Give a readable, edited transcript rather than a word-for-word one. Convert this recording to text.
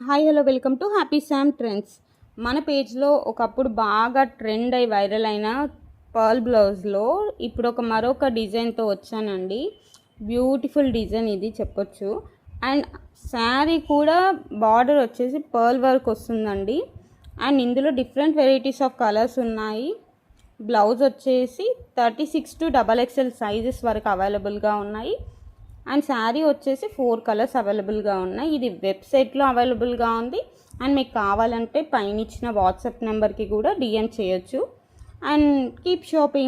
Hi hello welcome to happy Sam trends. మన పేజ్లో ఒకప్పుడు బాగా ట్రెండ్ అయి వైరల్ అయిన పర్ల్ బ్లౌజ్లో ఇప్పుడు మరొక డిజైన్తో వచ్చానండి. బ్యూటిఫుల్ డిజైన్ ఇది చెప్పొచ్చు. అండ్ శారీ కూడా బార్డర్ వచ్చేసి పర్ల్ వర్క్ వస్తుందండి. అండ్ ఇందులో డిఫరెంట్ వెరైటీస్ ఆఫ్ కలర్స్ ఉన్నాయి. బ్లౌజ్ వచ్చేసి 36 to XXL సైజెస్ వరకు అవైలబుల్గా ఉన్నాయి. అండ్ శారీ వచ్చేసి 4 కలర్స్ అవైలబుల్గా ఉన్నాయి. ఇది వెబ్సైట్లో అవైలబుల్గా ఉంది. అండ్ మీకు కావాలంటే పైన ఇచ్చిన వాట్సాప్ నెంబర్కి కూడా డిఎం చేయొచ్చు. And keep shopping.